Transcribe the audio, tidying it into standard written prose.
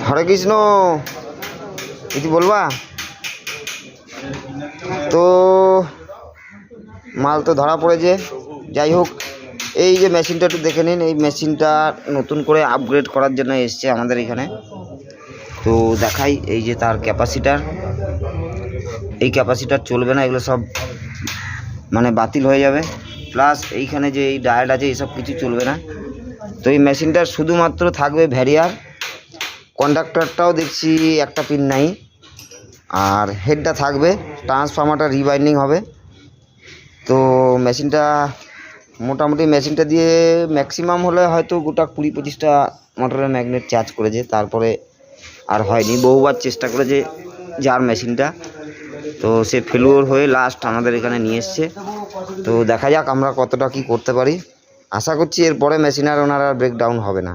হরে কৃষ্ণ, কিছু বলবা? তো মাল তো ধরা পড়েছে। যাই হোক, এই যে মেশিনটা একটু দেখে নিন। এই মেশিনটা নতুন করে আপগ্রেড করার জন্য এসছে আমাদের এখানে। তো দেখাই, এই যে তার ক্যাপাসিটার, এই ক্যাপাসিটার চলবে না, এগুলো সব মানে বাতিল হয়ে যাবে। প্লাস এইখানে যে এই ডায়োড আছে এইসব কিছু চলবে না। তো এই মেশিনটার শুধুমাত্র থাকবে ভ্যারিয়ার, কন্ডাক্টরটাও দেখছি একটা পিন নাই, আর হেডটা থাকবে। ট্রান্সফর্মারটা রিবাইন্ডিং হবে। তো মেশিনটা মোটামুটি মেশিনটা দিয়ে ম্যাক্সিমাম হলে হয়তো গোটা 20-25টা মোটরের ম্যাগনেট চার্জ করেছে, তারপরে আর হয়নি। বহুবার চেষ্টা করেছে যার মেশিনটা, তো সে ফেলুয়ার হয়ে লাস্ট আমাদের এখানে নিয়ে এসছে। তো দেখা যাক আমরা কতটা কি করতে পারি। আশা করছি এরপরে মেশিন আর ওনার আর ব্রেকডাউন হবে না।